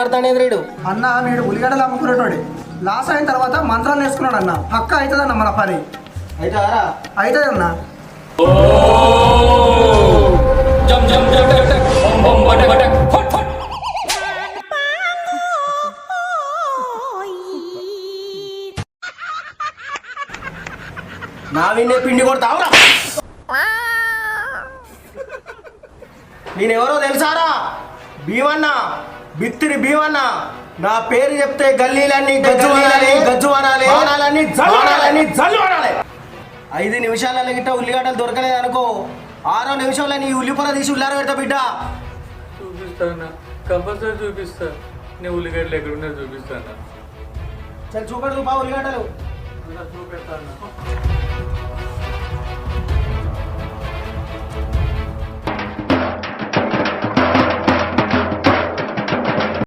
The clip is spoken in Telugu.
మాట్లాడతాడు అన్న వీడు ఉల్లిగడ్డలు అమ్ముకునేటోడే లాస్ అయిన తర్వాత మంత్రాలు నేర్చుకున్నాడు అన్న పక్క అవుతుందన్న మన పని అవుతారా అవుతుంది అన్న నా విన్నే పిండి కొడతావురా నేనెవరో తెలుసారా భీమన్న బిత్తిరి భీమన్న నా పేరు చెప్తే గల్లీలన్నీ గజ్జు అనాలి గజ్జు అనాలి అనాలని జల్లు అనాలి 5 నిమిషాలలో గిట్ట ఉల్లిగడ్డలు దొరకలేదు అనుకో 6వ నిమిషంలో నీ ఉల్లిపొర తీసి ఉల్లార పెడతా బిడ్డ చూపిస్తాను కంపల్సరీ చూపిస్తా నీ ఉల్లిగడ్డలు ఎక్కడున్నా చూపిస్తాను చల్ చూపెడు బా ఉల్లిగడ్డలు చూపెడతాను